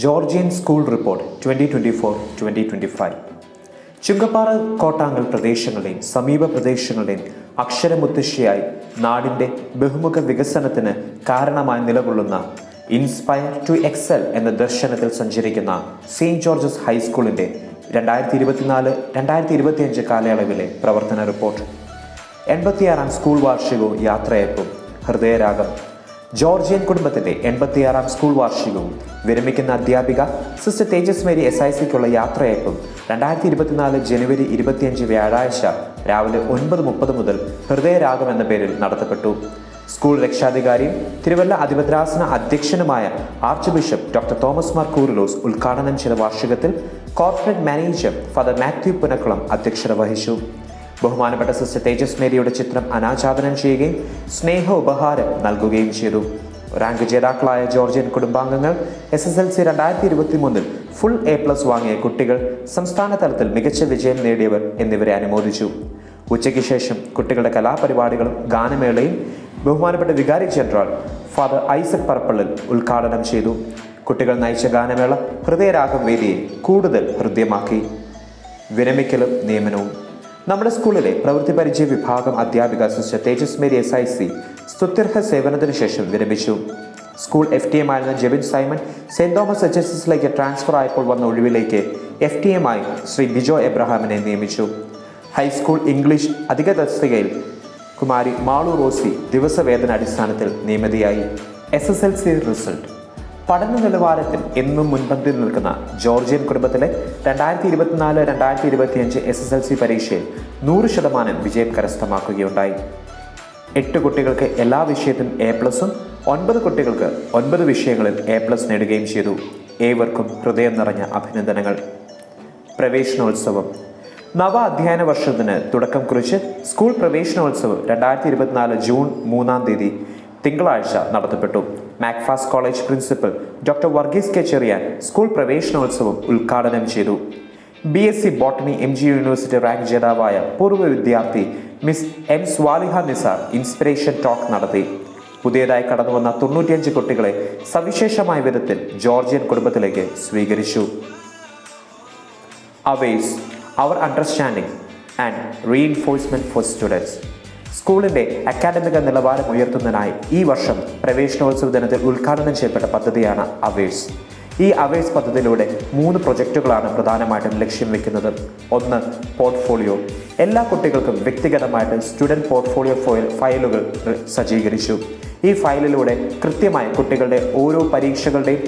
Georgian school report 2024-2025 Chungappara Kottangal പ്രദേശങ്ങളുടെയും സമീപ പ്രദേശങ്ങളുടെയും അക്ഷരമുത്തശ്ശിയായി നാടിൻ്റെ ബഹുമുഖ വികസനത്തിന് കാരണമായി നിലകൊള്ളുന്ന ഇൻസ്പയർ ടു എക്സൽ എന്ന ദർശനത്തിൽ സഞ്ചരിക്കുന്ന സെയിൻറ്റ് ജോർജസ് ഹൈസ്കൂളിൻ്റെ 2024-2025 കാലയളവിലെ പ്രവർത്തന റിപ്പോർട്ട്. 86-ാം സ്കൂൾ വാർഷികവും യാത്രയയപ്പും ഹൃദയരാഗം. ജോർജിയൻ കുടുംബത്തിൻ്റെ 86-ാം സ്കൂൾ വാർഷികവും വിരമിക്കുന്ന അധ്യാപിക സിസ്റ്റർ തേജസ് മേരി SICക്കുള്ള യാത്രയയപ്പും 2024 ജനുവരി 25 വ്യാഴാഴ്ച രാവിലെ 9:30 മുതൽ ഹൃദയരാഗം എന്ന പേരിൽ നടത്തപ്പെട്ടു. സ്കൂൾ രക്ഷാധികാരിയും തിരുവല്ല അതിഭദ്രാസന അധ്യക്ഷനുമായ archbishop doctor Thomas Mar Koorilos ഉദ്ഘാടനം ചെയ്ത വാർഷികത്തിൽ corporate manager father Mathew Punakkulam അധ്യക്ഷത വഹിച്ചു. ബഹുമാനപ്പെട്ട സിസ്റ്റർ തേജസ് മേരിയുടെ ചിത്രം അനാച്ഛാദനം ചെയ്യുകയും സ്നേഹ ഉപഹാരം നൽകുകയും ചെയ്തു. റാങ്ക് ജേതാക്കളായ ജോർജിയൻ കുടുംബാംഗങ്ങൾ, SSLC 2023 ഫുൾ A+ വാങ്ങിയ കുട്ടികൾ, സംസ്ഥാന തലത്തിൽ മികച്ച വിജയം നേടിയവർ എന്നിവരെ അനുമോദിച്ചു. ഉച്ചയ്ക്ക് ശേഷം കുട്ടികളുടെ കലാപരിപാടികളും ഗാനമേളയും ബഹുമാനപ്പെട്ട വികാരി ജനറൽ ഫാദർ ഐസക് പറപ്പള്ളിൽ ഉദ്ഘാടനം ചെയ്തു. കുട്ടികൾ നയിച്ച ഗാനമേള ഹൃദയരാഗം വേദിയെ കൂടുതൽ ഹൃദ്യമാക്കി. വിരമിക്കലും നിയമനവും. നമ്മുടെ സ്കൂളിലെ പ്രവൃത്തി പരിചയ വിഭാഗം അധ്യാപിക സിസ്റ്റർ തേജസ് മേരി SIC സ്തുത്യർഹ സേവനത്തിന് ശേഷം വിരമിച്ചു. സ്കൂൾ FTM ആയിരുന്ന ജെബിൻ സൈമൺ സെന്റ് തോമസ് HSSലേക്ക് ട്രാൻസ്ഫർ ആയപ്പോൾ വന്ന ഒഴിവിലേക്ക് FTM ആയി ശ്രീ ബിജോ എബ്രഹാമിനെ നിയമിച്ചു. ഹൈസ്കൂൾ ഇംഗ്ലീഷ് അധിക തസ്തികയിൽ കുമാരി മാളു റോസി ദിവസവേതന അടിസ്ഥാനത്തിൽ നിയമിതയായി. SSLC result. പഠന നിലവാരത്തിൽ എന്നും മുൻപന്തിയിൽ നിൽക്കുന്ന ജോർജിയൻ കുടുംബത്തിലെ 2024-2025 SSLC പരീക്ഷയിൽ 100% വിജയം കരസ്ഥമാക്കുകയുണ്ടായി. 8 കുട്ടികൾക്ക് എല്ലാ വിഷയത്തിലും A+, 9 കുട്ടികൾക്ക് 9 വിഷയങ്ങളിൽ A+ നേടുകയും ചെയ്തു. ഏവർക്കും ഹൃദയം നിറഞ്ഞ അഭിനന്ദനങ്ങൾ. പ്രവേശനോത്സവം. നവ അധ്യയന വർഷത്തിന് തുടക്കം കുറിച്ച് സ്കൂൾ പ്രവേശനോത്സവം 2024 ജൂൺ 3 തിങ്കളാഴ്ച നടത്തപ്പെട്ടു. MACFAST college principal doctor Varghese K Cherian school പ്രവേശനോത്സവം ഉദ്ഘാടനം ചെയ്തു. BSc botany MG university rank ജേതാവായ പൂർവ്വ വിദ്യാർത്ഥി miss M Swaliha Nisar inspiration talk നടത്തി. പുതിയതായി കടന്നുവന്ന 95 കുട്ടികളെ സവിശേഷമായ വിധത്തിൽ ജോർജിയൻ കുടുംബത്തിലേക്ക് സ്വീകരിച്ചു. Ours our understanding and reinforcement for students. സ്കൂളിൻ്റെ അക്കാഡമിക നിലവാരം ഉയർത്തുന്നതിനായി ഈ വർഷം പ്രവേശനോത്സവ ദിനത്തിൽ ഉദ്ഘാടനം ചെയ്യപ്പെട്ട പദ്ധതിയാണ് അവേഴ്സ്. ഈ അവേഴ്സ് പദ്ധതിയിലൂടെ 3 പ്രൊജക്റ്റുകളാണ് പ്രധാനമായിട്ടും ലക്ഷ്യം വെക്കുന്നത്. ഒന്ന്, പോർട്ട്ഫോളിയോ. എല്ലാ കുട്ടികൾക്കും വ്യക്തിഗതമായിട്ട് സ്റ്റുഡൻറ് പോർട്ട്ഫോളിയോ ഫയലുകൾ സജ്ജീകരിച്ചു. ഈ ഫയലിലൂടെ കൃത്യമായി കുട്ടികളുടെ ഓരോ പരീക്ഷകളുടെയും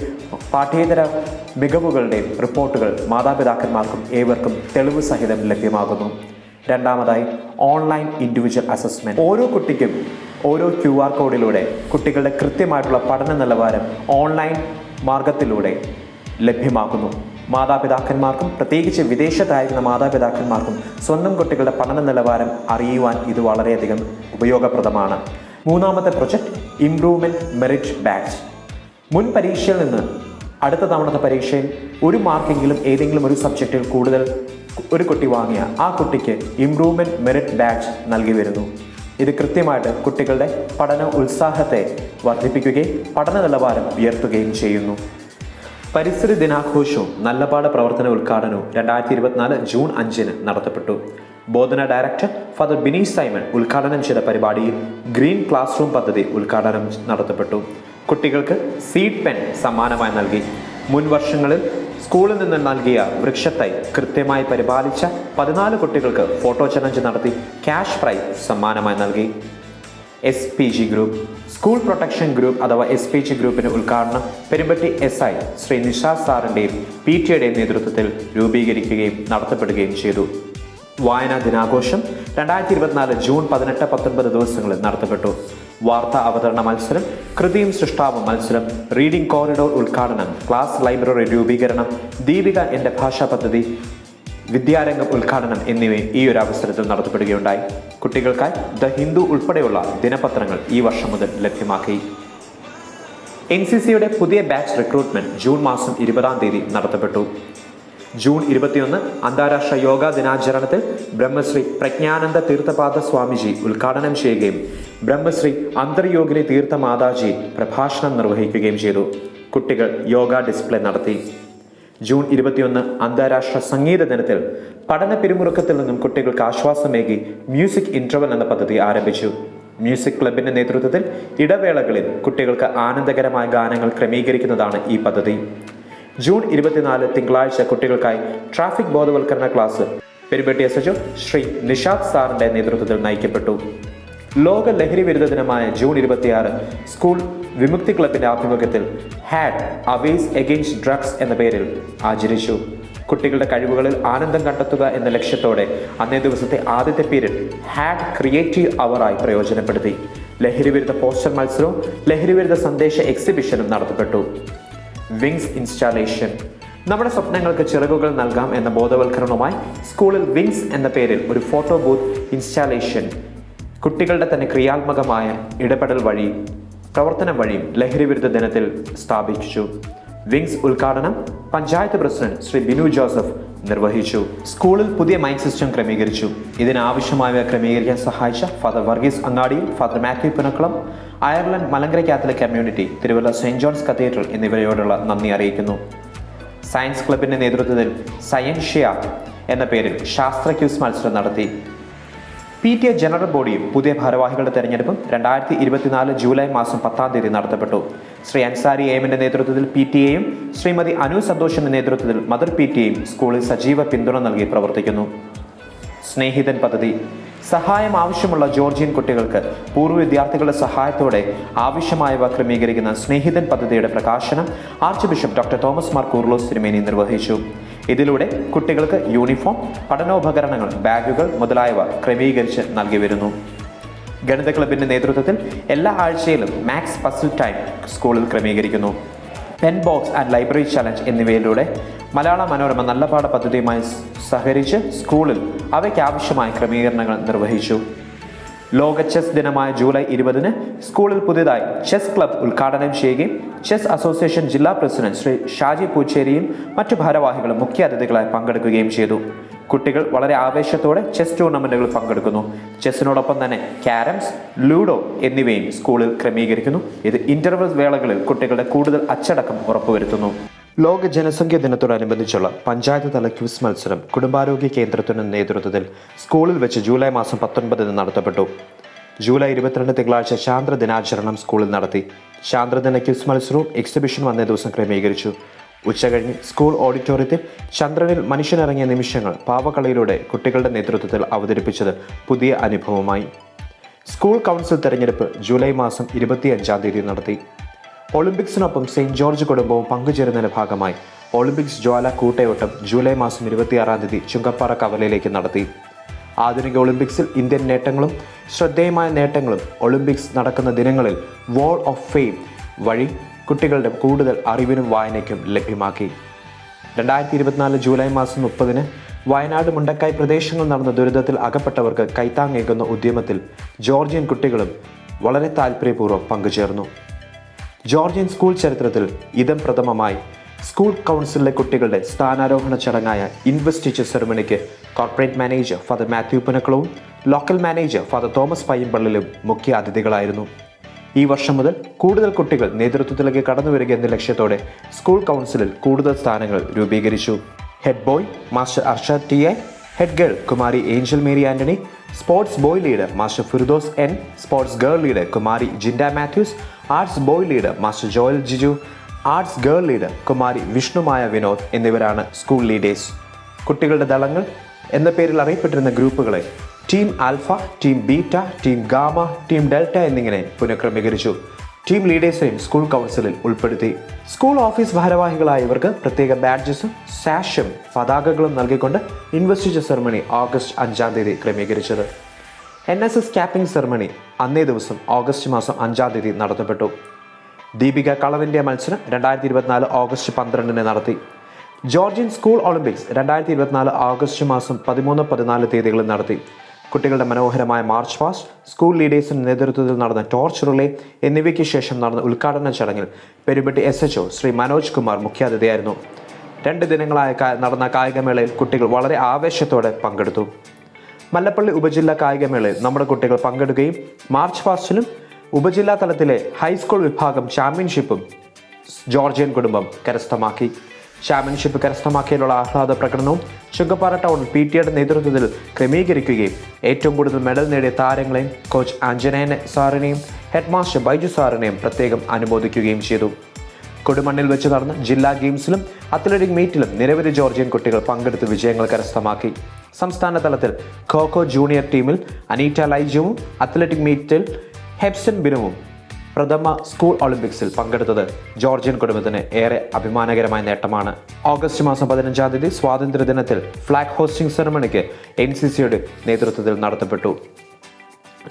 പാഠ്യേതര മികവുകളുടെയും റിപ്പോർട്ടുകൾ മാതാപിതാക്കന്മാർക്കും ഏവർക്കും തെളിവ് സഹിതം ലഭ്യമാകുന്നു. രണ്ടാമതായി, ഓൺലൈൻ ഇൻഡിവിജ്വൽ അസസ്മെൻറ്റ്. ഓരോ കുട്ടിക്കും ഓരോ QR കോഡിലൂടെ കുട്ടികളുടെ കൃത്യമായിട്ടുള്ള പഠന നിലവാരം ഓൺലൈൻ മാർഗത്തിലൂടെ ലഭ്യമാക്കുന്നു. മാതാപിതാക്കന്മാർക്കും പ്രത്യേകിച്ച് വിദേശത്തായിരുന്ന മാതാപിതാക്കന്മാർക്കും സ്വന്തം കുട്ടികളുടെ പഠന നിലവാരം അറിയുവാൻ ഇത് വളരെയധികം ഉപയോഗപ്രദമാണ്. മൂന്നാമത്തെ പ്രൊജക്റ്റ്, ഇംപ്രൂവ്മെൻറ്റ് മെറിറ്റ് ബാച്ച്. മുൻ പരീക്ഷയിൽ നിന്ന് അടുത്ത തവണത്തെ പരീക്ഷയിൽ 1 മാർക്കെങ്കിലും ഏതെങ്കിലും ഒരു സബ്ജക്റ്റിൽ കൂടുതൽ ഒരു കുട്ടി വാങ്ങിയ ആ കുട്ടിക്ക് ഇംപ്രൂവ്മെൻറ്റ് മെറിറ്റ് ബാച്ച് നൽകി വരുന്നു. ഇത് കൃത്യമായിട്ട് കുട്ടികളുടെ പഠന ഉത്സാഹത്തെ വർദ്ധിപ്പിക്കുകയും പഠന നിലവാരം ഉയർത്തുകയും ചെയ്യുന്നു. പരിസ്ഥിതി ദിനാഘോഷവും നല്ലപാട് പ്രവർത്തന ഉദ്ഘാടനവും 2024 ജൂൺ 5 നടത്തപ്പെട്ടു. ബോധന ഡയറക്ടർ ഫാദർ ബിനീഷ് സൈമൺ ഉദ്ഘാടനം ചെയ്ത പരിപാടിയിൽ ഗ്രീൻ ക്ലാസ് റൂം പദ്ധതി ഉദ്ഘാടനം നടത്തപ്പെട്ടു. കുട്ടികൾക്ക് സീഡ് പെൻ സമ്മാനമായി നൽകി. മുൻ വർഷങ്ങളിൽ സ്കൂളിൽ നിന്ന് നൽകിയ വൃക്ഷത്തൈ കൃത്യമായി പരിപാലിച്ച 14 കുട്ടികൾക്ക് ഫോട്ടോ ചലഞ്ച് നടത്തി ക്യാഷ് പ്രൈസ് സമ്മാനമായി നൽകി. SPG group. School protection group അഥവാ SPG ഗ്രൂപ്പിന്റെ ഉദ്ഘാടനം പെരുമ്പറ്റി SI ശ്രീ നിഷാദ് സാറിൻ്റെയും PTAയുടെയും നേതൃത്വത്തിൽ രൂപീകരിക്കുകയും നടത്തപ്പെടുകയും ചെയ്തു. വായനാ ദിനാഘോഷം 2024 ജൂൺ 18-19 ദിവസങ്ങളിൽ നടത്തപ്പെട്ടു. വാർത്താ അവതരണ മത്സരം, കൃതിയും സൃഷ്ടാവും മത്സരം, റീഡിംഗ് കോറിഡോർ ഉദ്ഘാടനം, ക്ലാസ് ലൈബ്രറി രൂപീകരണം, ദീപിക എൻ്റെ ഭാഷാ പദ്ധതി, വിദ്യാരംഗം ഉദ്ഘാടനം എന്നിവ ഈ ഒരു അവസരത്തിൽ നടത്തപ്പെടുകയുണ്ടായി. കുട്ടികൾക്കായി ദ ഹിന്ദു ഉൾപ്പെടെയുള്ള ദിനപത്രങ്ങൾ ഈ വർഷം മുതൽ ലഭ്യമാക്കി. NCCയുടെ പുതിയ ബാച്ച് റിക്രൂട്ട്മെന്റ് ജൂൺ 20 നടത്തപ്പെട്ടു. ജൂൺ 21 അന്താരാഷ്ട്ര യോഗാ ദിനാചരണത്തിൽ ബ്രഹ്മശ്രീ പ്രജ്ഞാനന്ദ തീർത്ഥപാദ സ്വാമിജി ഉദ്ഘാടനം ചെയ്യുകയും ബ്രഹ്മശ്രീ അന്തർയോഗിനി തീർത്ഥ മാതാജി പ്രഭാഷണം നിർവഹിക്കുകയും ചെയ്തു. കുട്ടികൾ യോഗ ഡിസ്പ്ലേ നടത്തി. ജൂൺ 21 അന്താരാഷ്ട്ര സംഗീത ദിനത്തിൽ പഠന പിരിമുറുക്കത്തിൽ നിന്നും കുട്ടികൾക്ക് ആശ്വാസമേകി മ്യൂസിക് ഇന്റർവൽ എന്ന പദ്ധതി ആരംഭിച്ചു. മ്യൂസിക് ക്ലബിന്റെ നേതൃത്വത്തിൽ ഇടവേളകളിൽ കുട്ടികൾക്ക് ആനന്ദകരമായ ഗാനങ്ങൾ ക്രമീകരിക്കുന്നതാണ് ഈ പദ്ധതി. ജൂൺ 24 തിങ്കളാഴ്ച കുട്ടികൾക്കായി ട്രാഫിക് ബോധവൽക്കരണ ക്ലാസ് പെരുമ്പട്ടി SHO ശ്രീ നിഷാദ് സാറിന്റെ നേതൃത്വത്തിൽ നയിക്കപ്പെട്ടു. ലോക ലഹരി വിരുദ്ധ ദിനമായ ജൂൺ 26 സ്കൂൾ വിമുക്തി ക്ലബിന്റെ ആഭിമുഖ്യത്തിൽ ഹാഡ് അവേസ് എഗെയിൻസ്റ്റ് ഡ്രഗ്സ് എന്ന പേരിൽ ആചരിച്ചു. കുട്ടികളുടെ കഴിവുകളിൽ ആനന്ദം കണ്ടെത്തുക എന്ന ലക്ഷ്യത്തോടെ അന്നേ ദിവസത്തെ ആദ്യത്തെ പീരീഡ് ഹാഡ് ക്രിയേറ്റീവ് അവറായി പ്രയോജനപ്പെടുത്തി. ലഹരി വിരുദ്ധ പോസ്റ്റർ മത്സരവും ലഹരി വിരുദ്ധ സന്ദേശ എക്സിബിഷനും നടത്തപ്പെട്ടു. Wings installation. നമ്മുടെ സ്വപ്നങ്ങൾക്ക് ചിറകുകൾ നൽകാം എന്ന ബോധവൽക്കരണവുമായി സ്കൂളിൽ വിങ്സ് എന്ന പേരിൽ ഒരു ഫോട്ടോ ബൂത്ത് ഇൻസ്റ്റാളേഷൻ കുട്ടികളുടെ തന്നെ ക്രിയാത്മകമായ ഇടപെടൽ വഴി പ്രവർത്തനം വഴിയും ലഹരി വിരുദ്ധ ദിനത്തിൽ സ്ഥാപിച്ചു. വിങ്സ് ഉദ്ഘാടനം പഞ്ചായത്ത് പ്രസിഡന്റ് ശ്രീ ബിനു ജോസഫ് നിർവഹിച്ചു. സ്കൂളിൽ പുതിയ മൈക്ക് സിസ്റ്റം ക്രമീകരിച്ചു. ഇതിനാവശ്യമായവ ക്രമീകരിക്കാൻ സഹായിച്ച father Varghese Angadiyil, father Mathew Punakkulam, Ireland Malankara Catholic community, Thiruvalla Saint John's cathedral എന്നിവരോടുള്ള നന്ദി അറിയിക്കുന്നു. സയൻസ് ക്ലബിന്റെ നേതൃത്വത്തിൽ സയൻഷ്യ എന്ന പേരിൽ ശാസ്ത്ര ക്യൂസ് മത്സരം നടത്തി. PTA ജനറൽ ബോഡിയും പുതിയ ഭാരവാഹികളുടെ തെരഞ്ഞെടുപ്പും 2024 ജൂലൈ മാസം 10-ാം തീയതി നടത്തപ്പെട്ടു. ശ്രീ അൻസാരി എമ്മിന്റെ നേതൃത്വത്തിൽ PTA-യും ശ്രീമതി അനു സന്തോഷിന്റെ നേതൃത്വത്തിൽ മദർ PTA-യും സ്കൂളിൽ സജീവ പിന്തുണ നൽകി പ്രവർത്തിക്കുന്നു. സ്നേഹിതൻ പദ്ധതി. സഹായം ആവശ്യമുള്ള ജോർജിയൻ കുട്ടികൾക്ക് പൂർവ്വ വിദ്യാർത്ഥികളുടെ സഹായത്തോടെ ആവശ്യമായവ ക്രമീകരിക്കുന്ന സ്നേഹിതൻ പദ്ധതിയുടെ പ്രകാശനം arch bishop doctor Thomas Mar Coorilos തിരുമേനി നിർവഹിച്ചു. ഇതിലൂടെ കുട്ടികൾക്ക് യൂണിഫോം, പഠനോപകരണങ്ങൾ, ബാഗുകൾ മുതലായവ ക്രമീകരിച്ച് നൽകി വരുന്നു. ഗണിത ക്ലബിന്റെ നേതൃത്വത്തിൽ എല്ലാ ആഴ്ചയിലും മാത്സ് പസിൽ ടൈം സ്കൂളിൽ ക്രമീകരിക്കുന്നു. Pen box and library challenge എന്നിവയിലൂടെ മലയാള മനോരമ നല്ല പാഠ പദ്ധതിയുമായി സഹകരിച്ച് സ്കൂളിൽ അവയ്ക്ക് ആവശ്യമായ ക്രമീകരണങ്ങൾ നിർവഹിച്ചു. ലോക ചെസ് ദിനമായ ജൂലൈ 20 സ്കൂളിൽ പുതിയതായി ചെസ് ക്ലബ് ഉദ്ഘാടനം ചെയ്യുകയും ചെസ് അസോസിയേഷൻ ജില്ലാ പ്രസിഡന്റ് ശ്രീ ഷാജി പൂച്ചേരിയും മറ്റു ഭാരവാഹികളും മുഖ്യ അതിഥികളായി പങ്കെടുക്കുകയും ചെയ്തു. കുട്ടികൾ വളരെ ആവേശത്തോടെ ചെസ് ടൂർണമെന്റുകളിൽ പങ്കെടുക്കുന്നു. ചെസ്സിനോടൊപ്പം തന്നെ ക്യാരംസ്, ലൂഡോ എന്നിവയും സ്കൂളിൽ ക്രമീകരിക്കുന്നു. ഇത് ഇന്റർവെൽ വേളകളിൽ കുട്ടികളുടെ കൂടുതൽ അച്ചടക്കം ഉറപ്പുവരുത്തുന്നു. ലോക ജനസംഖ്യാ ദിനത്തോടനുബന്ധിച്ചുള്ള പഞ്ചായത്ത് തല ക്വിസ് മത്സരം കുടുംബാരോഗ്യ കേന്ദ്രത്തിന്റെ നേതൃത്വത്തിൽ സ്കൂളിൽ വെച്ച് ജൂലൈ മാസം 19 നടത്തപ്പെട്ടു. ജൂലൈ 22 തിങ്കളാഴ്ച ചാന്ദ്ര ദിനാചരണം സ്കൂളിൽ നടത്തി. ചാന്ദ്രദിന ക്വിസ് മത്സരവും എക്സിബിഷനും അന്നേ ദിവസം ക്രമീകരിച്ചു. ഉച്ചകഴിഞ്ഞ് സ്കൂൾ ഓഡിറ്റോറിയത്തിൽ ചന്ദ്രനിൽ മനുഷ്യനിറങ്ങിയ നിമിഷങ്ങൾ പാവകളിയിലൂടെ കുട്ടികളുടെ നേതൃത്വത്തിൽ അവതരിപ്പിച്ചത് പുതിയ അനുഭവമായി. സ്കൂൾ കൗൺസിൽ തെരഞ്ഞെടുപ്പ് ജൂലൈ മാസം 25-ാം തീയതി നടത്തി. ഒളിമ്പിക്സിനൊപ്പം സെയിന്റ് ജോർജ് കുടുംബവും പങ്കുചേരുന്നതിന്റെ ഭാഗമായി ഒളിമ്പിക്സ് ജ്വാല കൂട്ടയോട്ടം ജൂലൈ മാസം 26-ാം തീയതി ചുങ്കപ്പാറ കവലയിലേക്ക് നടത്തി. ആധുനിക ഒളിമ്പിക്സിൽ ഇന്ത്യൻ നേട്ടങ്ങളും ശ്രദ്ധേയമായ നേട്ടങ്ങളും ഒളിമ്പിക്സ് നടക്കുന്ന ദിനങ്ങളിൽ വാൾ ഓഫ് ഫെയിം വഴി കുട്ടികളുടെ കൂടുതൽ അറിവിനും വായനയ്ക്കും ലഭ്യമാക്കി. 2024 ജൂലൈ മാസം 30 വയനാട് മുണ്ടക്കായ് പ്രദേശങ്ങളിൽ നടന്ന ദുരിതത്തിൽ അകപ്പെട്ടവർക്ക് കൈത്താങ്ങേകുന്ന ഉദ്യമത്തിൽ ജോർജിയൻ കുട്ടികളും വളരെ താല്പര്യപൂർവ്വം പങ്കുചേർന്നു. ജോർജിയൻ സ്കൂൾ ചരിത്രത്തിൽ ഇതം പ്രഥമമായി സ്കൂൾ കൗൺസിലിലെ കുട്ടികളുടെ സ്ഥാനാരോഹണ ചടങ്ങായ ഇൻവെസ്റ്റിച്ചർ സെറമണിക്ക് കോർപ്പറേറ്റ് മാനേജർ ഫാദർ മാത്യു പുനക്കുളവും ലോക്കൽ മാനേജർ ഫാദർ തോമസ് പയ്യമ്പള്ളിലും മുഖ്യ അതിഥികളായിരുന്നു. ഈ വർഷം മുതൽ കൂടുതൽ കുട്ടികൾ നേതൃത്വത്തിലേക്ക് കടന്നുവരിക എന്ന ലക്ഷ്യത്തോടെ സ്കൂൾ കൗൺസിലിൽ കൂടുതൽ സ്ഥാനങ്ങൾ രൂപീകരിച്ചു. Head boy master Arshad TI, head girl Kumari Angel Mary Antony, sports boy leader master Firdous N, sports girl leader Kumari Jinda Mathews, arts boy leader master Joel Jiju, arts girl leader Kumari Vishnumaya Vinod എന്നിവരാണ് സ്കൂൾ ലീഡേഴ്സ്. കുട്ടികളുടെ ദളങ്ങൾ എന്ന പേരിൽ അറിയപ്പെട്ടിരുന്ന ഗ്രൂപ്പുകളെ team alpha, team beta, team gamma, team delta എന്നിങ്ങനെ പുനഃക്രമീകരിച്ചു. Team ലീഡേഴ്സിനെയും school കൗൺസിലിൽ ഉൾപ്പെടുത്തി. സ്കൂൾ ഓഫീസ് ഭാരവാഹികളായ ഇവർക്ക് പ്രത്യേക ബാഡ്ജസും സാഷും പതാകകളും നൽകിക്കൊണ്ട് ഇൻവെസ്റ്റിച്ചർ സെറമണി ഓഗസ്റ്റ് 5-ാം തീയതി ക്രമീകരിച്ചത്. NSS ക്യാപ്പിംഗ് സെറമണി അന്നേ ദിവസം ഓഗസ്റ്റ് മാസം 5-ാം തീയതി നടത്തപ്പെട്ടു. ദീപിക കളർ ഇന്ത്യ മത്സരം 2024 ഓഗസ്റ്റ് 12 നടത്തി. ജോർജിയൻ സ്കൂൾ ഒളിമ്പിക്സ് 2024 ഓഗസ്റ്റ് മാസം 13-14 തീയതികളിൽ നടത്തി. കുട്ടികളുടെ മനോഹരമായ മാർച്ച് പാസ്റ്റ്, സ്കൂൾ ലീഡേഴ്സിന്റെ നേതൃത്വത്തിൽ നടന്ന ടോർച്ച് റിലേ എന്നിവയ്ക്ക് ശേഷം നടന്ന ഉദ്ഘാടന ചടങ്ങിൽ പെരുമ്പട്ടി SHO ശ്രീ മനോജ് കുമാർ മുഖ്യാതിഥിയായിരുന്നു. 2 ദിനങ്ങളായ നടന്ന കായികമേളയിൽ കുട്ടികൾ വളരെ ആവേശത്തോടെ പങ്കെടുത്തു. മല്ലപ്പള്ളി ഉപജില്ലാ കായികമേളയിൽ നമ്മുടെ കുട്ടികൾ പങ്കെടുക്കുകയും മാർച്ച് പാസ്റ്റിലും ഉപജില്ലാ തലത്തിലെ ഹൈസ്കൂൾ വിഭാഗം ചാമ്പ്യൻഷിപ്പും ജോർജിയൻ കുടുംബം കരസ്ഥമാക്കി. ചാമ്പ്യൻഷിപ്പ് കരസ്ഥമാക്കിയതിലുള്ള ആഹ്ലാദ പ്രകടനവും ചുങ്കപ്പാറ ടൗണിൽ PTA നേതൃത്വത്തിൽ ക്രമീകരിക്കുകയും ഏറ്റവും കൂടുതൽ മെഡൽ നേടിയ താരങ്ങളെയും കോച്ച് ആഞ്ജനേയൻ സാറിനെയും ഹെഡ് മാസ്റ്റർ ബൈജു സാറിനെയും പ്രത്യേകം അനുമോദിക്കുകയും ചെയ്തു. കൊടുമണ്ണിൽ വെച്ച് നടന്ന ജില്ലാ ഗെയിംസിലും അത്ലറ്റിക് മീറ്റിലും നിരവധി ജോർജിയൻ കുട്ടികൾ പങ്കെടുത്ത് വിജയങ്ങൾ കരസ്ഥമാക്കി. സംസ്ഥാന തലത്തിൽ ഖോ ജൂനിയർ ടീമിൽ അനീറ്റ ലൈജുവും അത്ലറ്റിക് മീറ്റിൽ ഹെബ്സൺ ബിനുവും പ്രഥമ സ്കൂൾ ഒളിമ്പിക്സിൽ പങ്കെടുത്തത് ജോർജിയൻ കുടുംബത്തിന് ഏറെ അഭിമാനകരമായ നേട്ടമാണ്. ഓഗസ്റ്റ് മാസം 15-ാം തീയതി സ്വാതന്ത്ര്യദിനത്തിൽ ഫ്ലാഗ് ഹോസ്റ്റിംഗ് സെറമണിക്ക് NCCയുടെ നേതൃത്വത്തിൽ നടത്തപ്പെട്ടു.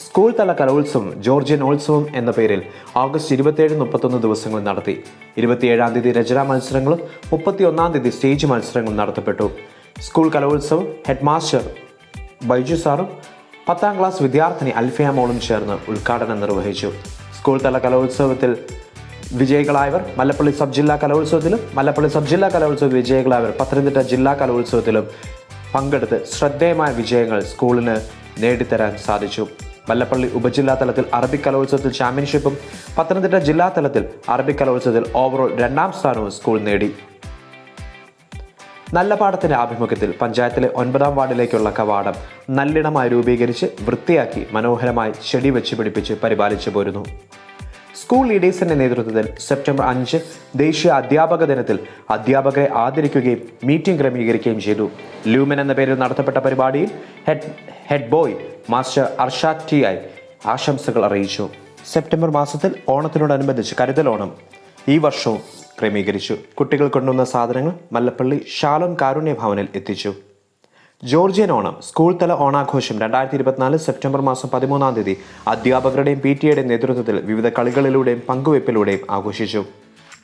സ്കൂൾ തല കലോത്സവം ജോർജിയൻ ഉത്സവം എന്ന പേരിൽ ഓഗസ്റ്റ് 27-31 ദിവസങ്ങൾ നടത്തി. 27-ാം തീയതി രചനാ മത്സരങ്ങളും 31-ാം തീയതി സ്റ്റേജ് മത്സരങ്ങളും നടത്തപ്പെട്ടു. സ്കൂൾ കലോത്സവം ഹെഡ് മാസ്റ്റർ ബൈജു സാറും 10ാം ക്ലാസ് വിദ്യാർത്ഥിനി അൽഫിയ മോളും ചേർന്ന് ഉദ്ഘാടനം നിർവഹിച്ചു. സ്കൂൾ തല കലോത്സവത്തിൽ വിജയികളായവർ മല്ലപ്പള്ളി സബ് ജില്ലാ കലോത്സവത്തിലും മല്ലപ്പള്ളി സബ് ജില്ലാ കലോത്സവ വിജയികളായവർ പത്തനംതിട്ട ജില്ലാ കലോത്സവത്തിലും പങ്കെടുത്ത് ശ്രദ്ധേയമായ വിജയങ്ങൾ സ്കൂളിന് നേടിത്തരാൻ സാധിച്ചു. മല്ലപ്പള്ളി ഉപജില്ലാ തലത്തിൽ അറബിക് കലോത്സവത്തിൽ ചാമ്പ്യൻഷിപ്പും പത്തനംതിട്ട ജില്ലാ തലത്തിൽ അറബിക് കലോത്സവത്തിൽ ഓവറോൾ 2ാം സ്ഥാനവും സ്കൂൾ നേടി. നല്ലപാടത്തിന്റെ ആഭിമുഖ്യത്തിൽ പഞ്ചായത്തിലെ 9ാം വാർഡിലേക്കുള്ള കവാടം നല്ലിടമായി രൂപീകരിച്ച് വൃത്തിയാക്കി മനോഹരമായി ചെടി വെച്ച് പിടിപ്പിച്ച് പരിപാലിച്ചു പോരുന്നു. സ്കൂൾ ലീഡേഴ്സിന്റെ നേതൃത്വത്തിൽ സെപ്റ്റംബർ 5 ദേശീയ അധ്യാപക ദിനത്തിൽ അധ്യാപകരെ ആദരിക്കുകയും മീറ്റിംഗ് ക്രമീകരിക്കുകയും ചെയ്തു. ലൂമൻ എന്ന പേരിൽ നടത്തപ്പെട്ട പരിപാടിയിൽ head boy master Arshad TI ആശംസകൾ അറിയിച്ചു. സെപ്റ്റംബർ മാസത്തിൽ ഓണത്തിനോടനുബന്ധിച്ച് കരുതലോണം ഈ വർഷവും ക്രമീകരിച്ചു. കുട്ടികൾ കൊണ്ടുവന്ന സാധനങ്ങൾ മല്ലപ്പള്ളി ഷാലോം കാരുണ്യ ഭവനിൽ എത്തിച്ചു. ജോർജിയൻ ഓണം സ്കൂൾ തല ഓണാഘോഷം 2024 സെപ്റ്റംബർ മാസം 13-ാം തീയതി അധ്യാപകരുടെയും PTA നേതൃത്വത്തിൽ വിവിധ കളികളിലൂടെയും പങ്കുവയ്പിലൂടെയും ആഘോഷിച്ചു.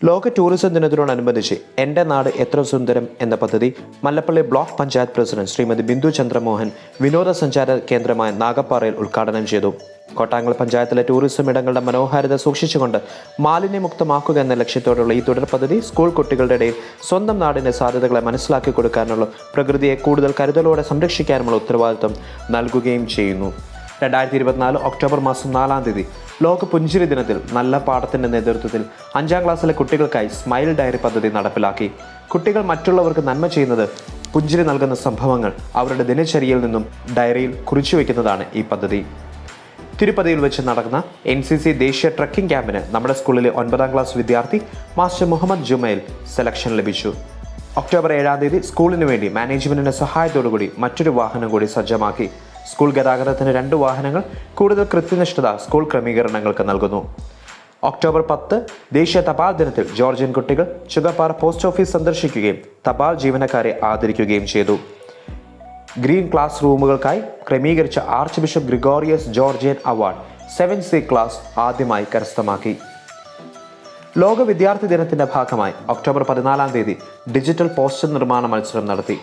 ലോക ടൂറിസം ദിനത്തിനോടനുബന്ധിച്ച് എൻ്റെ നാട് എത്ര സുന്ദരം എന്ന പദ്ധതി മല്ലപ്പള്ളി ബ്ലോക്ക് പഞ്ചായത്ത് പ്രസിഡന്റ് ശ്രീമതി ബിന്ദു ചന്ദ്രമോഹൻ വിനോദസഞ്ചാര കേന്ദ്രമായ നാഗപ്പാറയിൽ ഉദ്ഘാടനം ചെയ്തു. കോട്ടാങ്ങൽ പഞ്ചായത്തിലെ ടൂറിസം ഇടങ്ങളുടെ മനോഹാരിത സൂക്ഷിച്ചുകൊണ്ട് മാലിന്യമുക്തമാക്കുക എന്ന ലക്ഷ്യത്തോടുള്ള ഈ തുടർ പദ്ധതി സ്കൂൾ കുട്ടികളുടെ ഇടയിൽ സ്വന്തം നാടിൻ്റെ സാധ്യതകളെ മനസ്സിലാക്കി കൊടുക്കാനുള്ള പ്രകൃതിയെ കൂടുതൽ കരുതലോടെ സംരക്ഷിക്കാനുമുള്ള ഉത്തരവാദിത്വം നൽകുകയും ചെയ്യുന്നു. 2024 ഒക്ടോബർ മാസം 4-ാം തീയതി ലോക പുഞ്ചിരി ദിനത്തിൽ നല്ല പാഠത്തിൻ്റെ നേതൃത്വത്തിൽ 5ാം ക്ലാസ്സിലെ കുട്ടികൾക്കായി സ്മൈൽ ഡയറി പദ്ധതി നടപ്പിലാക്കി. കുട്ടികൾ മറ്റുള്ളവർക്ക് നന്മ ചെയ്യുന്നത് പുഞ്ചിരി നൽകുന്ന സംഭവങ്ങൾ അവരുടെ ദിനചര്യയിൽ നിന്നും ഡയറിയിൽ കുറിച്ചു വയ്ക്കുന്നതാണ് ഈ പദ്ധതി. തിരുപ്പതിയിൽ വെച്ച് നടക്കുന്ന NCC ദേശീയ ട്രക്കിംഗ് ക്യാമ്പിന് നമ്മുടെ സ്കൂളിലെ 9ാം ക്ലാസ് വിദ്യാർത്ഥി മാസ്റ്റർ മുഹമ്മദ് ജുമൈൽ സെലക്ഷൻ ലഭിച്ചു. ഒക്ടോബർ 7-ാം തീയതി സ്കൂളിന് വേണ്ടി മാനേജ്മെന്റിന്റെ സഹായത്തോടുകൂടി മറ്റൊരു വാഹനം കൂടി സജ്ജമാക്കി. സ്കൂൾ ഗതാഗതത്തിന് 2 വാഹനങ്ങൾ കൂടുതൽ കൃത്യനിഷ്ഠത സ്കൂൾ ക്രമീകരണങ്ങൾക്ക് നൽകുന്നു. ഒക്ടോബർ 10 ദേശീയ തപാൽ ദിനത്തിൽ ജോർജിയൻ കുട്ടികൾ ചുങ്കപ്പാറ പോസ്റ്റ് ഓഫീസ് സന്ദർശിക്കുകയും തപാൽ ജീവനക്കാരെ ആദരിക്കുകയും ചെയ്തു. ഗ്രീൻ ക്ലാസ് റൂമുകൾക്കായി ക്രമീകരിച്ച arch bishop Gregorios Georgian award 7C class ആദ്യമായി കരസ്ഥമാക്കി. ലോക വിദ്യാർത്ഥി ദിനത്തിന്റെ ഭാഗമായി ഒക്ടോബർ 14-ാം തീയതി ഡിജിറ്റൽ പോസ്റ്റർ നിർമ്മാണ മത്സരം നടത്തി.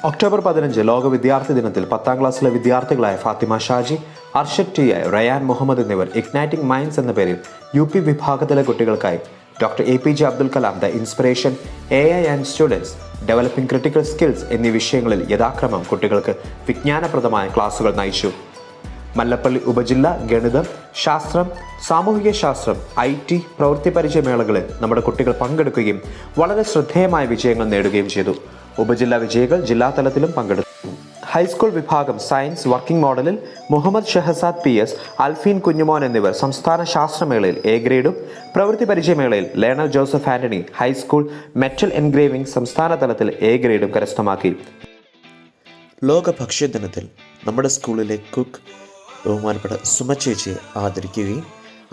ഒക്ടോബർ 15 ലോക വിദ്യാർത്ഥി ദിനത്തിൽ 10ാം ക്ലാസ്സിലെ വിദ്യാർത്ഥികളായ ഫാത്തിമ ഷാജി, അർഷദ് TI, റയാൻ മുഹമ്മദ് എന്നിവർ ഇഗ്നൈറ്റിംഗ് മൈൻഡ്സ് എന്ന പേരിൽ UP വിഭാഗത്തിലെ കുട്ടികൾക്കായി doctor APJ Abdul Kalam the inspiration, AI and students, developing critical skills എന്നീ വിഷയങ്ങളിൽ യഥാക്രമം കുട്ടികൾക്ക് വിജ്ഞാനപ്രദമായ ക്ലാസുകൾ നയിച്ചു. മല്ലപ്പള്ളി ഉപജില്ല ഗണിതം, ശാസ്ത്രം, സാമൂഹിക ശാസ്ത്രം, IT പ്രവൃത്തി പരിചയമേളകളിൽ നമ്മുടെ കുട്ടികൾ പങ്കെടുക്കുകയും വളരെ ശ്രദ്ധേയമായ വിജയങ്ങൾ നേടുകയും ചെയ്തു. ഉപജില്ലാ വിജയികൾ ജില്ലാ തലത്തിലും പങ്കെടുത്തു. ഹൈസ്കൂൾ വിഭാഗം സയൻസ് വർക്കിംഗ് മോഡലിൽ മുഹമ്മദ് ഷഹസാദ് PS, അൽഫീൻ കുഞ്ഞുമോൻ എന്നിവർ സംസ്ഥാന ശാസ്ത്രമേളയിൽ A ഗ്രേഡും പ്രവൃത്തി പരിചയമേളയിൽ Lionel Joseph Antony high school metal engraving സംസ്ഥാന തലത്തിൽ A ഗ്രേഡും കരസ്ഥമാക്കി. ലോക ഭക്ഷ്യദിനത്തിൽ നമ്മുടെ സ്കൂളിലെ കുക്ക് ബഹുമാനപ്പെട്ട സുമ ചേച്ചിയെ ആദരിക്കുകയും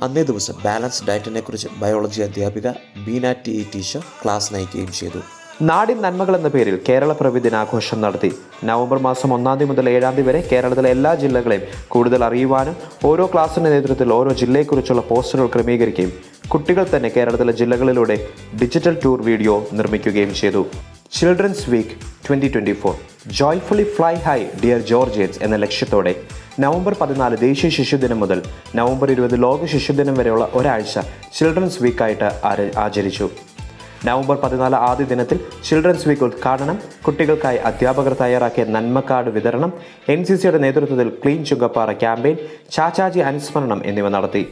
അന്നേ ദിവസം ബാലൻസ് ഡയറ്റിനെ കുറിച്ച് ബയോളജി അധ്യാപിക ബീന TE ടീച്ചർ ക്ലാസ് നയിക്കുകയും ചെയ്തു. നാടിൻ നന്മകൾ എന്ന പേരിൽ കേരളപ്പിറവി ദിനാഘോഷം നടത്തി. നവംബർ മാസം 1-ാം തീയതി മുതൽ 7-ാം തീയതി വരെ കേരളത്തിലെ എല്ലാ ജില്ലകളെയും കൂടുതൽ അറിയുവാനും ഓരോ ക്ലാസിന്റെ നേതൃത്വത്തിൽ ഓരോ ജില്ലയെക്കുറിച്ചുള്ള പോസ്റ്ററുകൾ ക്രമീകരിക്കുകയും കുട്ടികൾ തന്നെ കേരളത്തിലെ ജില്ലകളിലൂടെ ഡിജിറ്റൽ ടൂർ വീഡിയോ നിർമ്മിക്കുകയും ചെയ്തു. Children's week 2024 joyfully fly high dear Georgians എന്ന ലക്ഷ്യത്തോടെ നവംബർ 14 ദേശീയ ശിശുദിനം മുതൽ നവംബർ 20 ലോക ശിശുദിനം വരെയുള്ള ഒരാഴ്ച ചിൽഡ്രൻസ് വീക്കായിട്ട് ആചരിച്ചു. നവംബർ 14 ആദ്യ ദിനത്തിൽ ചിൽഡ്രൻസ് വീക്ക് ഉദ്ഘാടനം, കുട്ടികൾക്കായി അധ്യാപകർ തയ്യാറാക്കിയ നന്മ കാർഡ് വിതരണം, NCCയുടെ നേതൃത്വത്തിൽ ക്ലീൻ ചുങ്കപ്പാറ ക്യാമ്പയിൻ, ചാച്ചാജി അനുസ്മരണം എന്നിവ നടത്തി.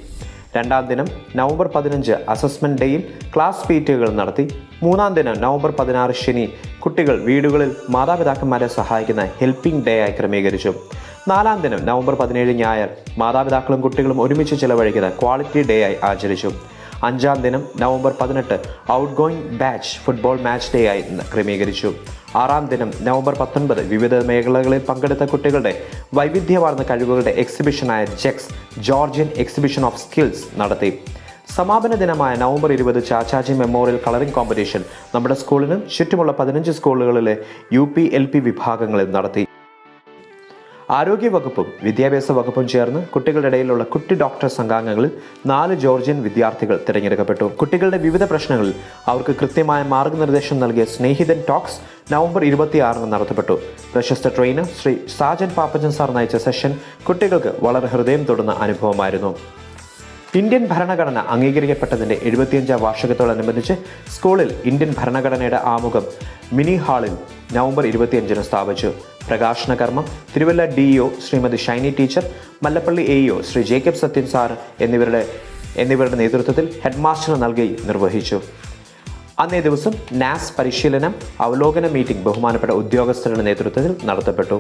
രണ്ടാം ദിനം നവംബർ 15 അസസ്മെന്റ് ഡേയിൽ ക്ലാസ് പീറ്റുകൾ നടത്തി. മൂന്നാം ദിനം നവംബർ 16 ശനി കുട്ടികൾ വീടുകളിൽ മാതാപിതാക്കന്മാരെ സഹായിക്കുന്ന ഹെൽപ്പിംഗ് ഡേ ആയി ക്രമീകരിച്ചു. നാലാം ദിനം നവംബർ 17 ഞായർ മാതാപിതാക്കളും കുട്ടികളും ഒരുമിച്ച് ചെലവഴിക്കുന്ന ക്വാളിറ്റി ഡേ ആയി ആചരിച്ചു. അഞ്ചാം ദിനം November 18 out going batch football match day ആയി ക്രമീകരിച്ചു. ആറാം ദിനം നവംബർ 19 വിവിധ മേഖലകളിൽ പങ്കെടുത്ത കുട്ടികളുടെ വൈവിധ്യമാർന്ന കഴിവുകളുടെ എക്സിബിഷനായ ജോർജിയൻ എക്സിബിഷൻ ഓഫ് സ്കിൽസ് നടത്തി. സമാപന ദിനമായ November 20 Chachaji memorial colouring competition നമ്മുടെ സ്കൂളിനും ചുറ്റുമുള്ള 15 സ്കൂളുകളിലെ UP LP വിഭാഗങ്ങളിൽ നടത്തി. ആരോഗ്യ വകുപ്പും വിദ്യാഭ്യാസ വകുപ്പും ചേർന്ന് കുട്ടികളുടെ ഇടയിലുള്ള കുട്ടി ഡോക്ടർ സംഘാംഗങ്ങളിൽ 4 ജോർജിയൻ വിദ്യാർത്ഥികൾ തിരഞ്ഞെടുക്കപ്പെട്ടു. കുട്ടികളുടെ വിവിധ പ്രശ്നങ്ങളിൽ അവർക്ക് കൃത്യമായ മാർഗനിർദ്ദേശം നൽകിയ സ്നേഹിതൻ ടോക്സ് നവംബർ 26 നടത്തപ്പെട്ടു. പ്രശസ്ത ട്രെയിനർ ശ്രീ സാജൻ പാപ്പച്ചൻ സാർ നയിച്ച സെഷൻ കുട്ടികൾക്ക് വളരെ ഹൃദയം തൊടുന്ന അനുഭവമായിരുന്നു. ഇന്ത്യൻ ഭരണഘടന അംഗീകരിക്കപ്പെട്ടതിൻ്റെ 75ാം വാർഷികത്തോടനുബന്ധിച്ച് സ്കൂളിൽ ഇന്ത്യൻ ഭരണഘടനയുടെ ആമുഖം മിനി ഹാളിൽ നവംബർ 25 സ്ഥാപിച്ചു. പ്രകാശന കർമ്മം Thiruvalla DEO Shrimati Shiny teacher, Mallappally AEO Shri Jacob Sathyan sir എന്നിവരുടെ നേതൃത്വത്തിൽ ഹെഡ് മാസ്റ്റർ നൽകി നിർവഹിച്ചു. അന്നേ ദിവസം NAS പരിശീലനം അവലോകന മീറ്റിംഗ് ബഹുമാനപ്പെട്ട ഉദ്യോഗസ്ഥരുടെ നേതൃത്വത്തിൽ നടത്തപ്പെട്ടു.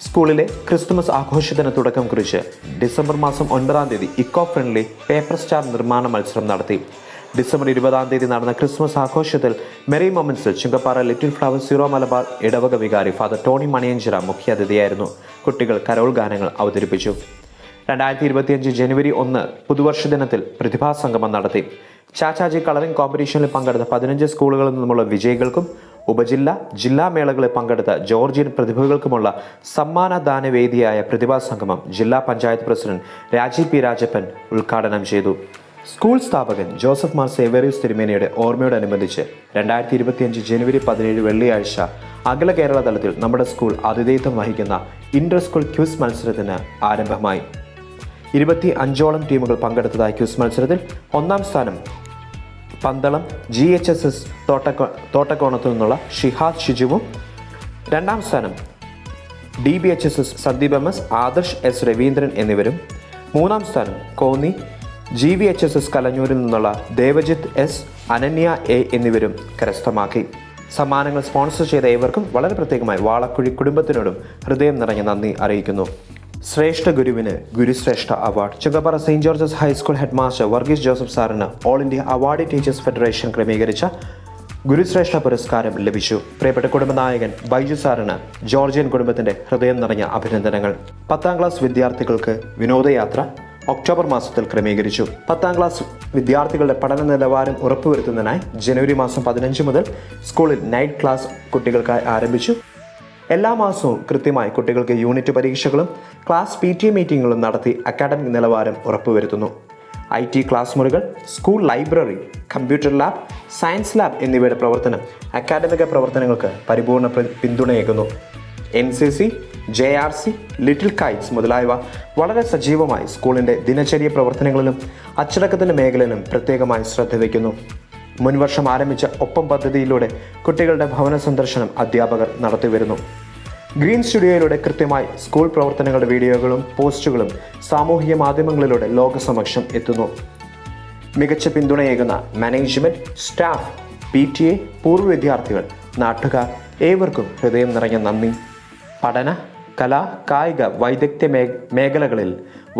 സ്കൂളിലെ ക്രിസ്തുമസ് ആഘോഷത്തിന് തുടക്കം കുറിച്ച് ഡിസംബർ മാസം 9-ാം തീയതി ഇക്കോ ഫ്രണ്ട്ലി പേപ്പർ സ്റ്റാർ നിർമ്മാണ മത്സരം നടത്തി. ഡിസംബർ 20-ാം തീയതി നടന്ന ക്രിസ്മസ് ആഘോഷത്തിൽ മെറി മൊമെന്റ്സിൽ Chungappara little flower Syro Malabar ഇടവക വികാരി ഫാദർ ടോണി മണിയഞ്ചിറ മുഖ്യാതിഥിയായിരുന്നു. കുട്ടികൾ കരോൾ ഗാനങ്ങൾ അവതരിപ്പിച്ചു. 2025 ജനുവരി 1 പുതുവർഷ ദിനത്തിൽ പ്രതിഭാസംഗമം നടത്തി. ചാച്ചാജി കളറിംഗ് കോമ്പറ്റീഷനിൽ പങ്കെടുത്ത 15 സ്കൂളുകളിൽ നിന്നുമുള്ള വിജയികൾക്കും ജില്ലാ മേളകളിൽ പങ്കെടുത്ത ജോർജിയൻ പ്രതിഭകൾക്കുമുള്ള സമ്മാനദാന വേദിയായ പ്രതിഭാസംഗമം ജില്ലാ പഞ്ചായത്ത് പ്രസിഡന്റ് രാജീവ് P. രാജപ്പൻ ഉദ്ഘാടനം ചെയ്തു. സ്കൂൾ സ്ഥാപകൻ ജോസഫ് മാർ സേവേറിയസ് തിരുമേനിയുടെ ഓർമ്മയോടനുബന്ധിച്ച് 2025 ജനുവരി 17 വെള്ളിയാഴ്ച അഖില കേരള തലത്തിൽ നമ്മുടെ സ്കൂൾ ആതിഥേയത്വം വഹിക്കുന്ന ഇന്റർ സ്കൂൾ ക്വിസ് മത്സരത്തിന് ആരംഭമായി. 25ഓളം ടീമുകൾ പങ്കെടുത്തതായ ക്വിസ് മത്സരത്തിൽ 1ാം സ്ഥാനം പന്തളം GHSS തോട്ടക്കോണത്തു നിന്നുള്ള ഷിഹാദ് ഷിജുവും, 2ാം സ്ഥാനം DBHSS Sandeep MS, Adarsh S Raveendran എന്നിവരും, 3ാം സ്ഥാനം കോന്നി GVHSS കലഞ്ഞൂരിൽ നിന്നുള്ള ദേവജിത്ത് S, അനന്യ A എന്നിവരും കരസ്ഥമാക്കി. സമ്മാനങ്ങൾ സ്പോൺസർ ചെയ്ത ഏവർക്കും വളരെ പ്രത്യേകമായി വാളക്കുഴി കുടുംബത്തിനോടും ഹൃദയം നിറഞ്ഞ നന്ദി അറിയിക്കുന്നു. ശ്രേഷ്ഠ ഗുരുവിന് ഗുരുശ്രേഷ്ഠ award Chungappara Saint George's high school head master Varghese Joseph സാറിന് all India awardee teachers federation ക്രമീകരിച്ച ഗുരുശ്രേഷ്ഠ പുരസ്കാരം ലഭിച്ചു. പ്രിയപ്പെട്ട കുടുംബനായകൻ ബൈജു സാറിന് ജോർജിയൻ കുടുംബത്തിന്റെ ഹൃദയം നിറഞ്ഞ അഭിനന്ദനങ്ങൾ. 10ാം ക്ലാസ് വിദ്യാർത്ഥികൾക്ക് വിനോദയാത്ര ഒക്ടോബർ മാസത്തിൽ ക്രമീകരിച്ചു. 10ാം ക്ലാസ് വിദ്യാർത്ഥികളുടെ പഠന നിലവാരം ഉറപ്പുവരുത്തുന്നതിനായി ജനുവരി മാസം 15 മുതൽ സ്കൂളിൽ നൈറ്റ് ക്ലാസ് കുട്ടികൾക്കായി ആരംഭിച്ചു. എല്ലാ മാസവും കൃത്യമായി കുട്ടികൾക്ക് യൂണിറ്റ് പരീക്ഷകളും ക്ലാസ് PTA മീറ്റിങ്ങുകളും നടത്തി അക്കാഡമിക് നിലവാരം ഉറപ്പുവരുത്തുന്നു. IT ക്ലാസ് മുറികൾ, school library, computer lab, science lab എന്നിവയുടെ പ്രവർത്തനം അക്കാഡമിക പ്രവർത്തനങ്ങൾക്ക് പരിപൂർണ പിന്തുണയേകുന്നു. NCC, JRC, ലിറ്റിൽ കൈറ്റ്സ് മുതലായവ വളരെ സജീവമായി സ്കൂളിൻ്റെ ദിനചര്യ പ്രവർത്തനങ്ങളിലും അച്ചടക്കത്തിൻ്റെ മേഖലയിലും പ്രത്യേകമായി ശ്രദ്ധ വയ്ക്കുന്നു. മുൻവർഷം ആരംഭിച്ച ഒപ്പം പദ്ധതിയിലൂടെ കുട്ടികളുടെ ഭവന സന്ദർശനം അധ്യാപകർ നടത്തിവരുന്നു. ഗ്രീൻ സ്റ്റുഡിയോയിലൂടെ കൃത്യമായി സ്കൂൾ പ്രവർത്തനങ്ങളുടെ വീഡിയോകളും പോസ്റ്റുകളും സാമൂഹിക മാധ്യമങ്ങളിലൂടെ ലോകസമക്ഷം എത്തുന്നു. മികച്ച പിന്തുണയേകുന്ന മാനേജ്മെന്റ്, സ്റ്റാഫ്, PTA, പൂർവ്വ വിദ്യാർത്ഥികൾ, നാട്ടുകാർ ഏവർക്കും ഹൃദയം നിറഞ്ഞ നന്ദി. പഠന, കലാ, കായിക, വൈദഗ്ധ്യ മേഖലകളിൽ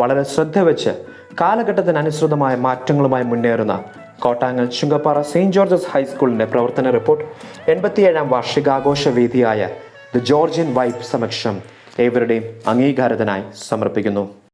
വളരെ ശ്രദ്ധ വെച്ച് കാലഘട്ടത്തിനനുസൃതമായ മാറ്റങ്ങളുമായി മുന്നേറുന്ന കോട്ടാങ്ങൽ ചുങ്കപ്പാറ സെയിൻറ് ജോർജസ് ഹൈസ്കൂളിൻ്റെ പ്രവർത്തന റിപ്പോർട്ട് 87ാം വാർഷികാഘോഷ വേദിയായ ദ ജോർജിയൻ വൈബ് സമക്ഷം ഏവരുടെയും അംഗീകാരത്തിനായി സമർപ്പിക്കുന്നു.